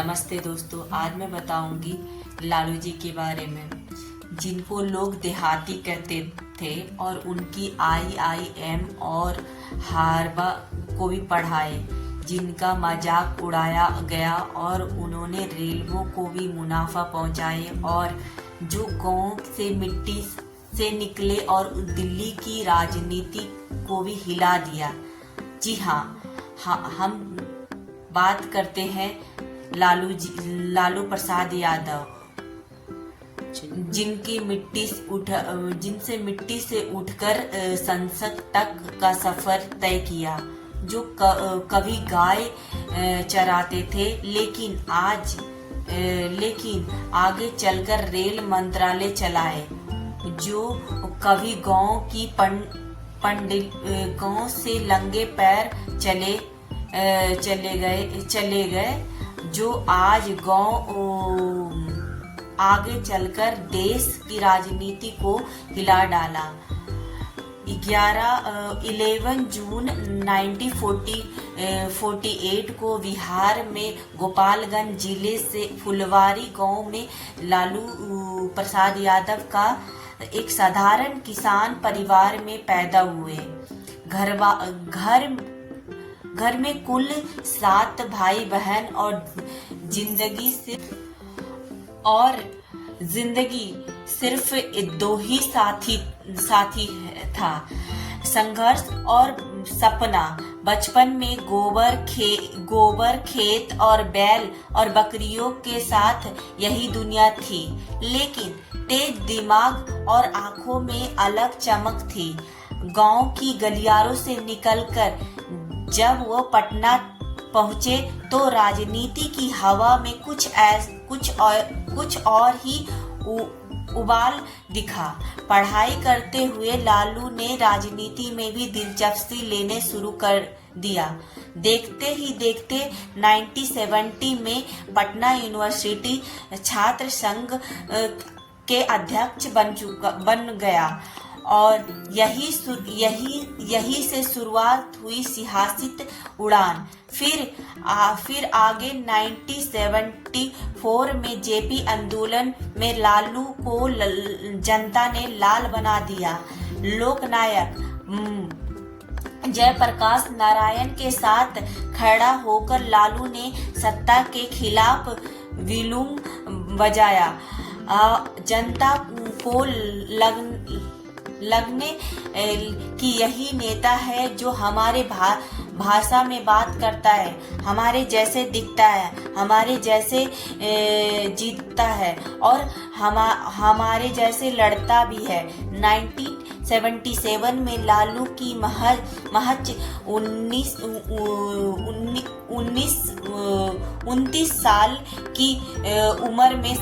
नमस्ते दोस्तों, आज मैं बताऊंगी लालू जी के बारे में, जिनको लोग देहाती कहते थे और उनकी IIM और हार्वर्ड को भी पढ़ाए, जिनका मजाक उड़ाया गया और उन्होंने रेलवों को भी मुनाफा पहुंचाए और जो गांव से मिट्टी से निकले और दिल्ली की राजनीति को भी हिला दिया। जी हाँ, हम बात करते हैं लालू प्रसाद यादव, जिनसे मिट्टी से उठकर संसद तक का सफर तय किया, जो कभी गाय चराते थे लेकिन आगे चलकर रेल मंत्रालय चलाए, जो कभी गांव से नंगे पैर चले गए, जो आज आगे चलकर देश की राजनीति को हिला डाला। 11 जून 1948 को बिहार में गोपालगंज जिले से फुलवारी गांव में लालू प्रसाद यादव का एक साधारण किसान परिवार में पैदा हुए। घर में कुल 7 भाई बहन और जिंदगी सिर्फ 2 ही साथी था, संघर्ष और सपना। बचपन में गोबर खेत और बैल और बकरियों के साथ यही दुनिया थी, लेकिन तेज दिमाग और आंखों में अलग चमक थी। गांव की गलियारों से निकलकर जब वो पटना पहुंचे तो राजनीति की हवा में कुछ और ही उबाल दिखा। पढ़ाई करते हुए लालू ने राजनीति में भी दिलचस्पी लेने शुरू कर दिया। देखते ही देखते 1970 में पटना यूनिवर्सिटी छात्र संघ के अध्यक्ष बन गया और यही से शुरुआत हुई सियासी उड़ान। फिर आगे 1974 में जेपी आंदोलन में लालू को जनता ने लाल बना दिया। लोकनायक जयप्रकाश नारायण के साथ खड़ा होकर लालू ने सत्ता के खिलाफ विलूम बजाया। जनता को लगने कि यही नेता है जो हमारे भाषा में बात करता है, हमारे जैसे दिखता है, हमारे जैसे जीतता है और हमारे जैसे लड़ता भी है। 1977 में लालू की महज 29 साल की उम्र में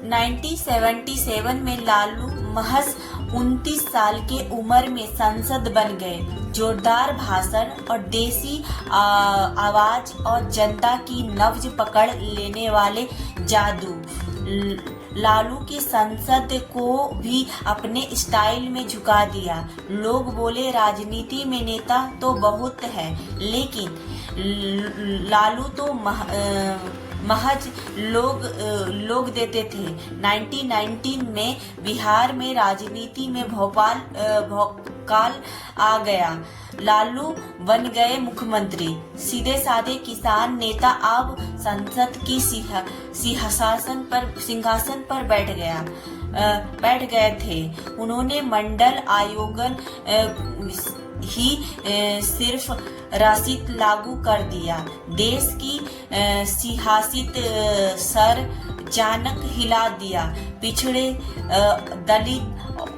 1977 में लालू महज 29 साल के उम्र में सांसद बन गए। जोरदार भाषण और देसी आवाज और जनता की नब्ज पकड़ लेने वाले जादू लालू की संसद को भी अपने स्टाइल में झुका दिया। लोग बोले राजनीति में नेता तो बहुत है, लेकिन लालू तो महज लोग देते थे। 1919 में बिहार में राजनीति में भौकाल आ गया। लालू बन गए मुख्यमंत्री। सीधे साधे किसान नेता अब संसद की सिंहासन पर बैठ गए थे। उन्होंने मंडल आयोगन ही सिर्फ राशिद लागू कर दिया। देश की सियासत सर अचानक हिला दिया। पिछड़े दलित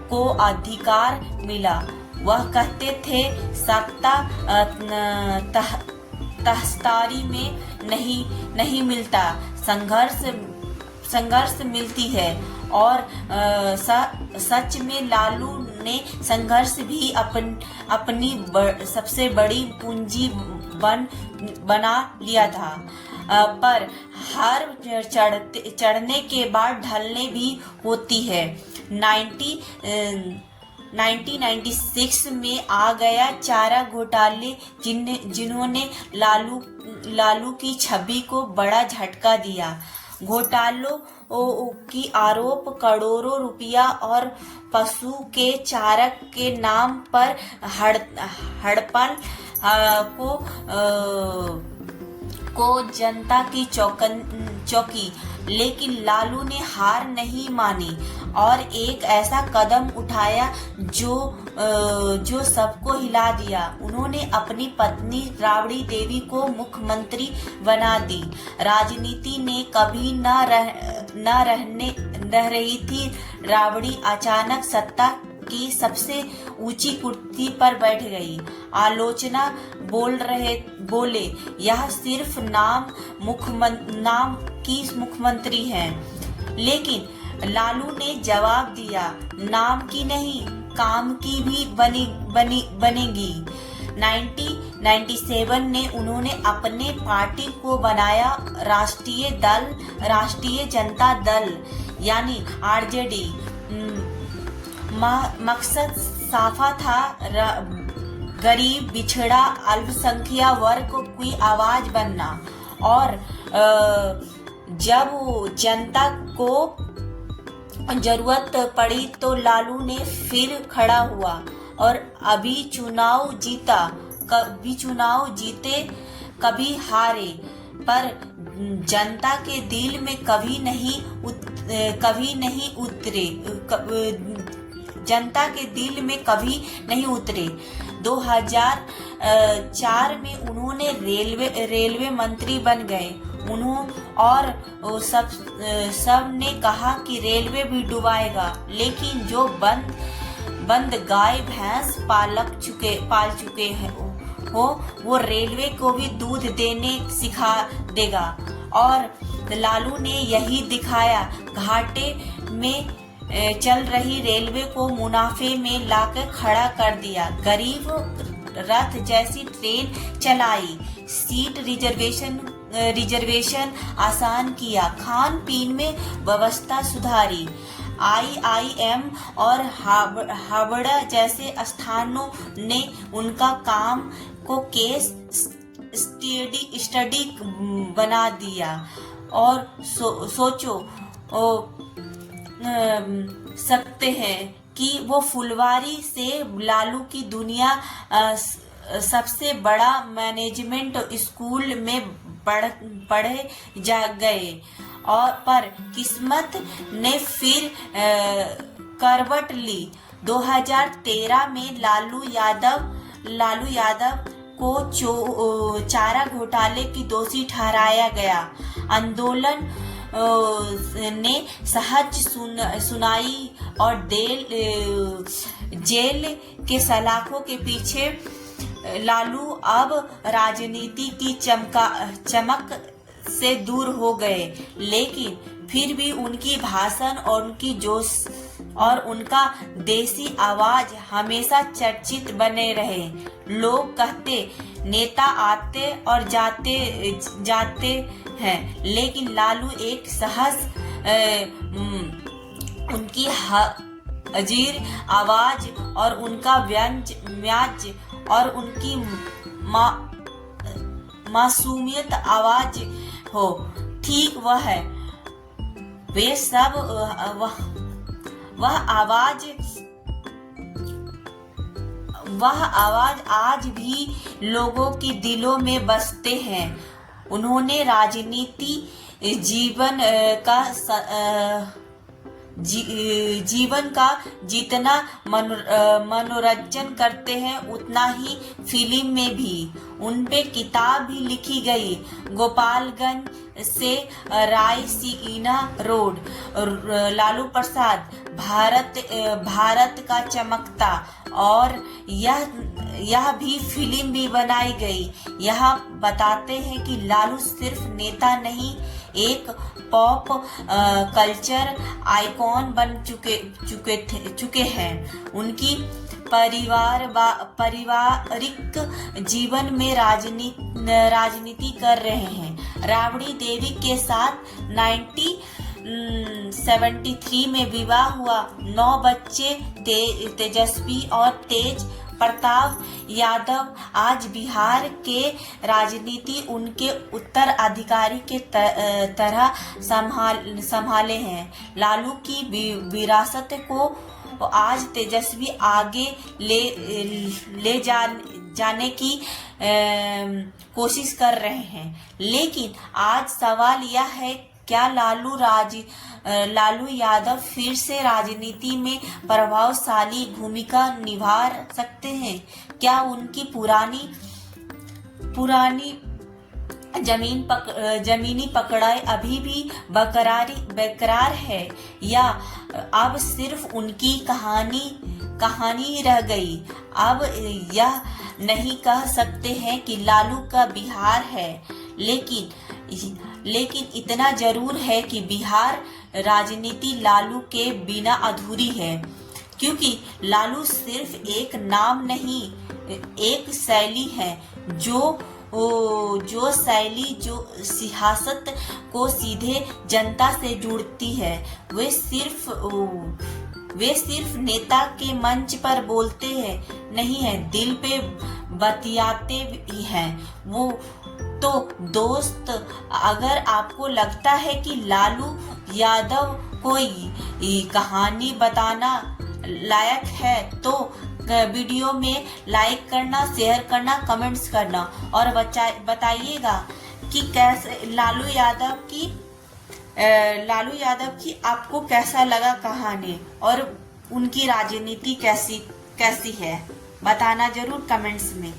को अधिकार मिला। वह कहते थे सत्ता तहस्तारी में नहीं मिलता, संघर्ष मिलती है। और सच में लालू ने संघर्ष भी अपनी सबसे बड़ी पूंजी बना लिया था। पर हर चढ़ने के बाद ढलने भी होती है। 1996 में आ गया चारा घोटाले, जिन्होंने लालू की छवि को बड़ा झटका दिया। घोटालों की आरोप करोड़ों रुपया और पशु के चारक के नाम पर हड़पन को जनता की चौकी, लेकिन लालू ने हार नहीं मानी और एक ऐसा कदम उठाया जो सबको हिला दिया। उन्होंने अपनी पत्नी राबड़ी देवी को मुख्यमंत्री बना दी। राजनीति ने कभी न रह रही थी राबड़ी अचानक सत्ता की सबसे ऊंची कुर्सी पर बैठ गई। आलोचना बोले यह सिर्फ नाम की मुख्यमंत्री है, लेकिन लालू ने जवाब दिया, नाम की नहीं काम की भी बनेगी। 1997 में उन्होंने अपने पार्टी को बनाया राष्ट्रीय जनता दल यानी आरजेडी। मकसद साफा था, गरीब, पिछड़ा, अल्पसंख्यक वर्ग की आवाज बनना। और जब जनता को जरूरत पड़ी तो लालू ने फिर खड़ा हुआ और कभी चुनाव जीते कभी हारे, पर जनता के दिल में कभी नहीं उतरे। 2004 में उन्होंने रेलवे मंत्री बन गए। और सब ने कहा कि रेलवे भी डुबाएगा, लेकिन जो बंद गाय भैंस पाल चुके हो वो रेलवे को भी दूध देने सिखा देगा। और लालू ने यही दिखाया, घाटे में चल रही रेलवे को मुनाफे में लाकर खड़ा कर दिया। गरीब रथ जैसी ट्रेन चलाई, सीट रिजर्वेशन आसान किया, खान पीन में व्यवस्था सुधारी। IIM और हावड़ा जैसे स्थानों ने उनका काम को केस स्टडी बना दिया। और सोचो सकते हैं कि वो फुलवारी से लालू की दुनिया सबसे बड़ा मैनेजमेंट स्कूल में पढ़े जा गए। और पर किस्मत ने फिर करवट ली। 2013 में लालू यादव को चारा घोटाले की दोषी ठहराया गया। आंदोलन ने सहज सुनाई और जेल के सलाखों के पीछे लालू अब राजनीति की चमक से दूर हो गए, लेकिन फिर भी उनकी भाषण और उनकी जोश और उनका देसी आवाज हमेशा चर्चित बने रहे। लोग कहते नेता आते और जाते हैं, लेकिन लालू एक सहज उनकी अजीर आवाज और उनका व्याज और उनकी मासूमियत आवाज हो, ठीक वह है। वे सब वह आवाज आज भी लोगों के दिलों में बसते हैं। उन्होंने राजनीति जीवन का जितना मनोरंजन करते हैं उतना ही फिल्म में भी। उनपे किताब भी लिखी गई। गोपालगंज से रायसीना रोड, लालू प्रसाद भारत का चमकता, और यह भी फिल्म भी बनाई गई। यह बताते हैं कि लालू सिर्फ नेता नहीं, एक पॉप कल्चर आइकॉन बन चुके हैं। उनकी पारिवारिक जीवन में राजनीति कर रहे हैं। राबड़ी देवी के साथ 1973 में विवाह हुआ। 9 बच्चे तेजस्वी और तेज प्रताप यादव आज बिहार के राजनीति उनके उत्तराधिकारी के तरह संभाले हैं। लालू की विरासत को आज तेजस्वी आगे ले जाने की कोशिश कर रहे हैं। लेकिन आज सवाल यह है, क्या लालू यादव फिर से राजनीति में प्रभावशाली भूमिका निभा सकते हैं? क्या उनकी पुरानी जमीनी पकड़ाई अभी भी बरकरार है, या अब सिर्फ उनकी कहानी रह गई? अब यह नहीं कह सकते हैं कि लालू का बिहार है, लेकिन इतना जरूर है कि बिहार राजनीति लालू के बिना अधूरी है, क्योंकि लालू सिर्फ एक नाम नहीं, एक शैली है, जो सियासत को सीधे जनता से जुड़ती है। वे सिर्फ नेता के मंच पर बोलते हैं नहीं है, दिल पे बतियाते ही हैं वो। तो दोस्त, अगर आपको लगता है कि लालू यादव कोई कहानी बताना लायक है, तो वीडियो में लाइक करना, शेयर करना, कमेंट्स करना और बताइएगा कि कैसे लालू यादव की आपको कैसा लगा कहानी, और उनकी राजनीति कैसी है, बताना जरूर कमेंट्स में।